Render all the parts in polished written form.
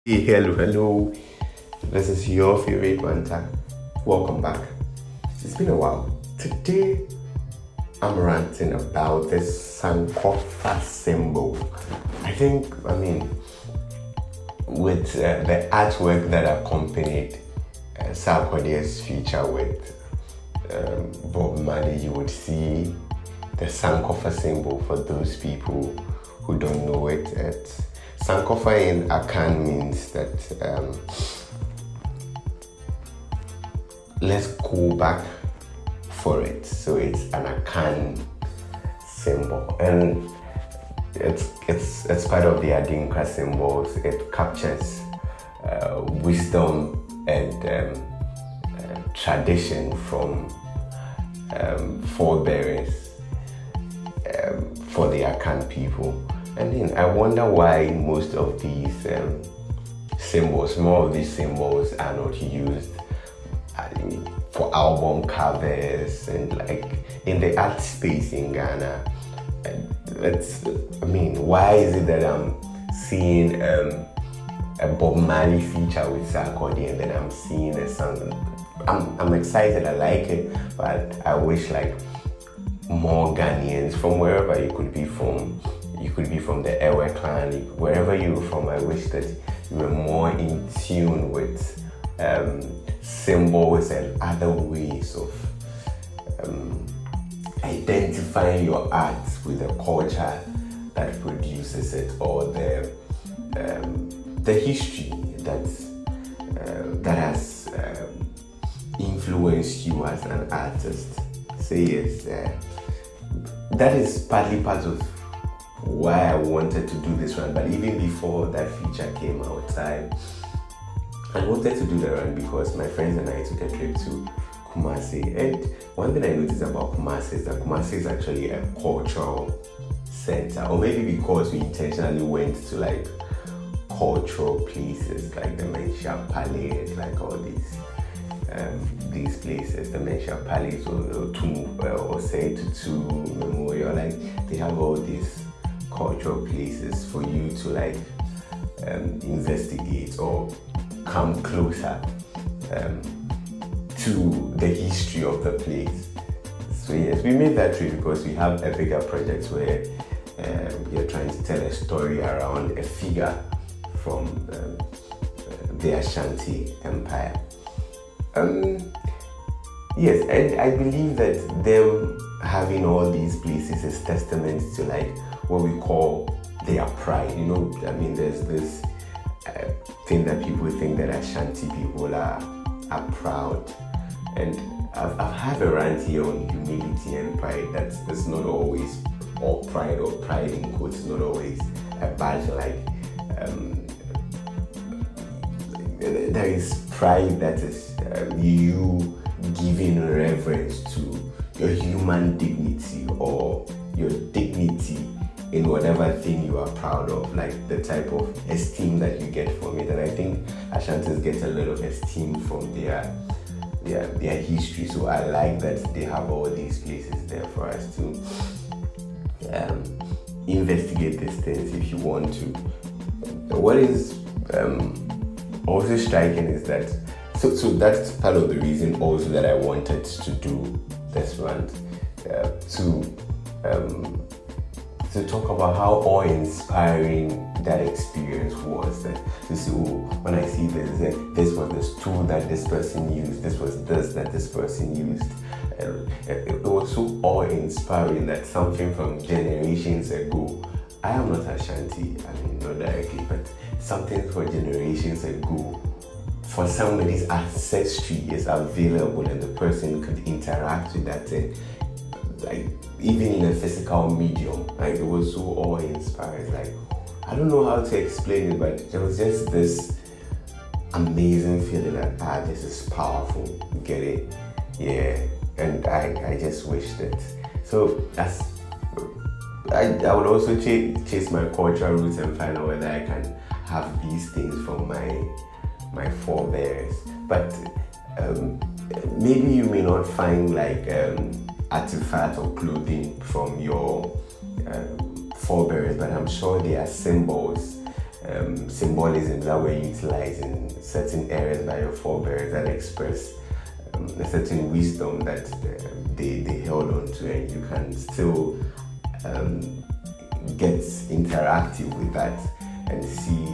Hey, hello. This is your favorite ranter. Welcome back. It's been a while. Today, I'm ranting about this Sankofa symbol. With the artwork that accompanied Sarkodie's feature with Bob Marley, you would see the Sankofa symbol. For those people who don't know it, Sankofa in Akan means that let's go back for it. So it's an Akan symbol, and it's part of the Adinka symbols. It captures wisdom and tradition from forebearers for the Akan people. And then I wonder why most of these more of these symbols are not used for album covers and like in the art space in Ghana. Why is it that I'm seeing a Bob Marley feature with Sarkodie and then I'm seeing a song? I'm excited, I like it, but I wish like more Ghanaians from wherever you could be from. You could be from the Ewe clan, wherever you're from. I wish that you were more in tune with symbols and other ways of identifying your art with the culture that produces it, or the history that has influenced you as an artist. So yes, that is partly part of why I wanted to do this run. But even before that feature came outside, I wanted to do the run because my friends and I took a trip to Kumasi. And one thing I noticed about Kumasi is that Kumasi is actually a cultural center, or maybe because we intentionally went to like cultural places like the Mencha Palace, like all these places, the Mencha Palace or say to Memorial, like they have all these cultural places for you to like investigate or come closer to the history of the place. So yes, we made that trip because we have a bigger project where we are trying to tell a story around a figure from the Ashanti Empire. Yes, and I believe that them having all these places is testament to like what we call their pride. There's this thing that people think that Ashanti people are proud, and I've had a rant here on humility and pride. That's not always, or pride in quotes, is not always a badge. Like there is pride that is you giving reverence to your human dignity or your dignity in whatever thing you are proud of, like the type of esteem that you get from it. And I think Ashantis get a lot of esteem from their history. So I like that they have all these places there for us to investigate these things if you want to. What is also striking is that so that's part of the reason also that I wanted to do this rant, to talk about how awe-inspiring that experience was. That to see, when I see this was this tool that this person used, this was this that this person used. It was so awe-inspiring that something from generations ago, I am not Ashanti, not directly, but something for generations ago, for somebody's ancestry is available and the person could interact with that thing, like even in a physical medium. Like it was so awe-inspiring. Like I don't know how to explain it, but there was just this amazing feeling that this is powerful. Get it? Yeah. And I just wished it. So I would also chase my cultural roots and find out whether I can have these things from my forebears. But maybe you may not find like artifact or clothing from your forebears, but I'm sure there are symbols symbolisms that were utilized in certain areas by your forebears that express a certain wisdom that they held on to, and you can still get interactive with that and see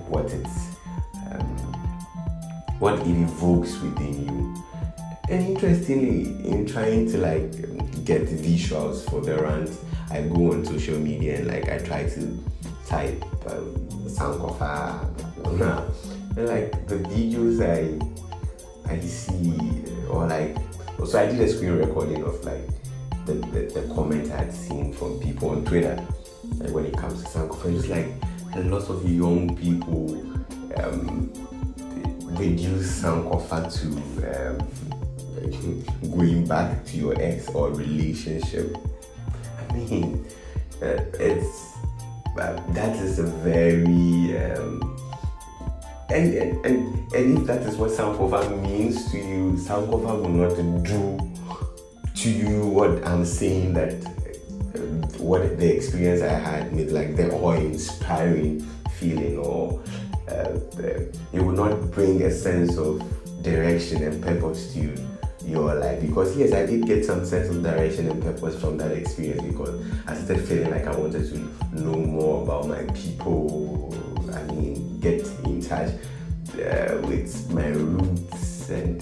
what it evokes within you. And interestingly, in trying to get visuals for the rant, I go on social media and I try to type Sankofa, and the videos I see, or so I did a screen recording of the comments I had seen from people on Twitter, when it comes to Sankofa. Just a lot of young people reduce Sankofa to going back to your ex or relationship. I mean, that is a very and if that is what Sankofa means to you, Sankofa will not do to you what I'm saying, that what the experience I had with the awe-inspiring feeling, or it will not bring a sense of direction and purpose to your life. Because yes, I did get some sense of direction and purpose from that experience, because I started feeling like I wanted to know more about my people. I mean, get in touch with my roots, and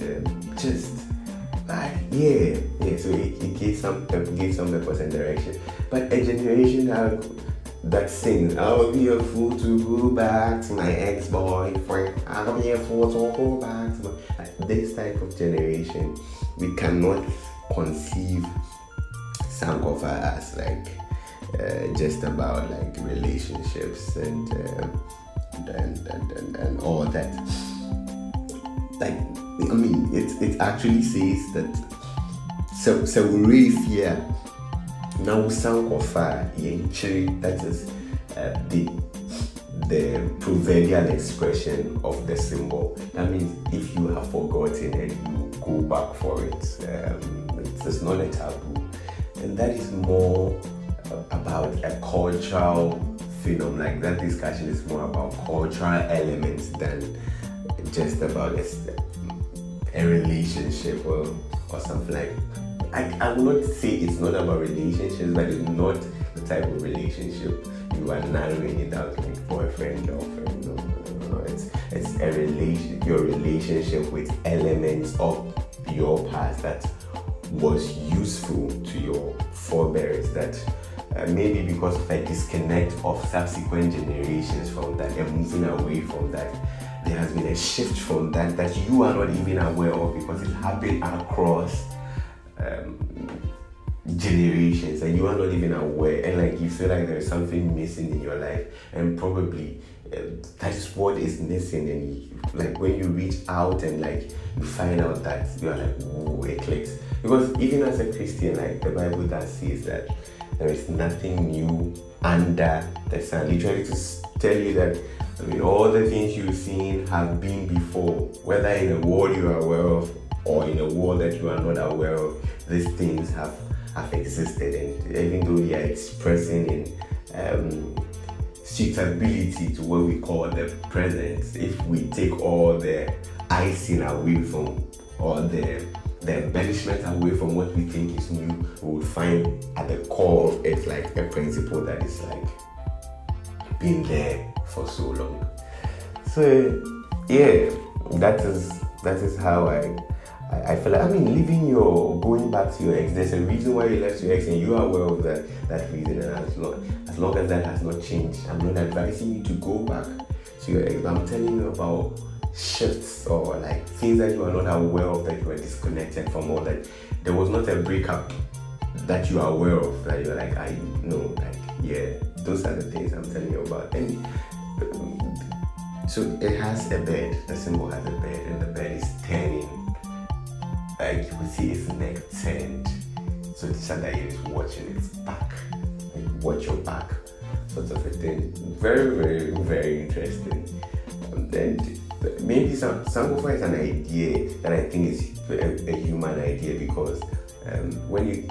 so it gave some purpose and direction. But a generation that sings, I'll be a fool to go back to my ex-boyfriend, I'll be a fool to go back to this type of generation, we cannot conceive Sankofa as just about relationships and all that. I mean, it actually says that so we raise here now Sankofa yenchiri, that is the proverbial expression of the symbol. That means if you have forgotten and you go back for it, it's not a taboo. And that is more about a cultural phenomenon. That discussion is more about cultural elements than just about a relationship or something I would not say it's not about relationships, but it's not the type of relationship you are narrowing it out boyfriend, girlfriend. No. It's a your relationship with elements of your past that was useful to your forebears, that maybe because of a disconnect of subsequent generations from that and moving away from that, there has been a shift from that you are not even aware of, because it happened across generations and you are not even aware, and you feel there is something missing in your life, and probably that is what is missing. And when you reach out and you find out that you are whoa, it clicks. Because even as a Christian, the Bible that says that there is nothing new under the sun, literally to tell you that all the things you've seen have been before, whether in a world you are aware of or in a world that you are not aware of. These things have existed, and even though they are expressing in suitability to what we call the present, if we take all the icing away from, or the embellishment away from what we think is new, we would find at the core of it a principle that is been there for so long. So yeah, that is how I feel going back to your ex, there's a reason why you left your ex, and you are aware of that reason, and as long as that has not changed, I'm not advising you to go back to your ex. I'm telling you about shifts or things that you are not aware of, that you are disconnected from, or that there was not a breakup that you are aware of, that you're I know, those are the things I'm telling you about. And so it has a bed, the symbol has a bed, and the bed is turning. You can see its neck turned, so the chandelier is watching its back, watch your back, sort of a thing. Very, very, very interesting. And maybe Sankofa is an idea that I think is a human idea, because when you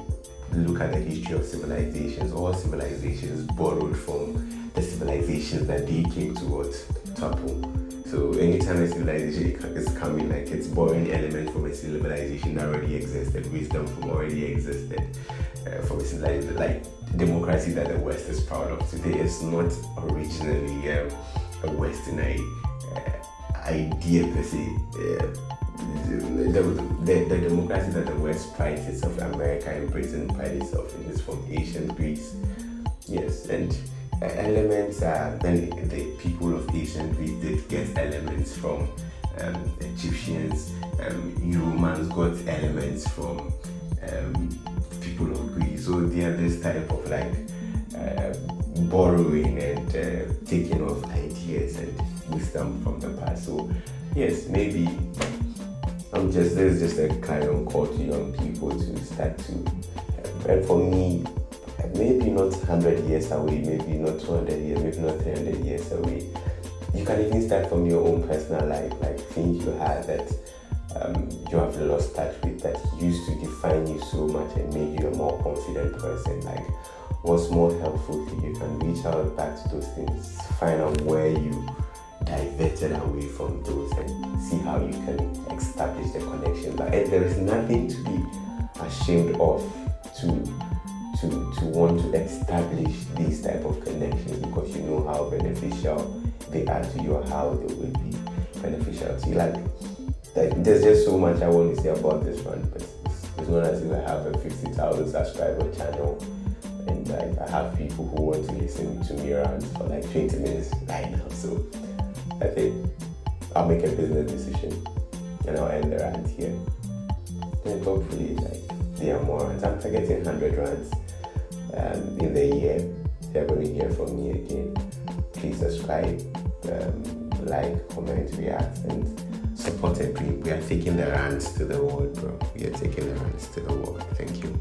look at the history of civilizations. All civilizations borrowed from the civilizations that they came to topple. So anytime a civilization is coming, like it's borrowing elements from a civilization that already existed, wisdom from already existed, from a civilization like democracy that the West is proud of today is not originally a Western idea per se. The democracy that the West prides itself, America and Britain pride itself in, is from ancient Greece. Yes, and elements and the people of ancient Greece did get elements from Egyptians. Romans got elements from people of Greece. So they have this type of like borrowing and taking of ideas and wisdom from the past. So yes, maybe there's just a clarion call to young people to start to, and for me, maybe not 100 years away, maybe not 200 years, maybe not 300 years away. You can even start from your own personal life, like things you had that you have lost touch with, that used to define you so much and made you a more confident person. Like, what's more helpful to you? You can reach out back to those things, find out where you diverted away from those and see how you can establish the connection. But there is nothing to be ashamed of to want to establish these type of connections, because you know how beneficial they are to you, or how they will be beneficial to you. Like there's just so much I want to say about this one, but it's not as if I have a 50,000 subscriber channel and like I have people who want to listen to me around for like 20 minutes right now. So I think I'll make a business decision and I'll end the rant here. And hopefully, like, there are more rants. I'm targeting 100 rants in the year. You're going to hear from me again. Please subscribe, like, comment, react, and support a dream. We are taking the rants to the world, bro. We are taking the rants to the world. Thank you.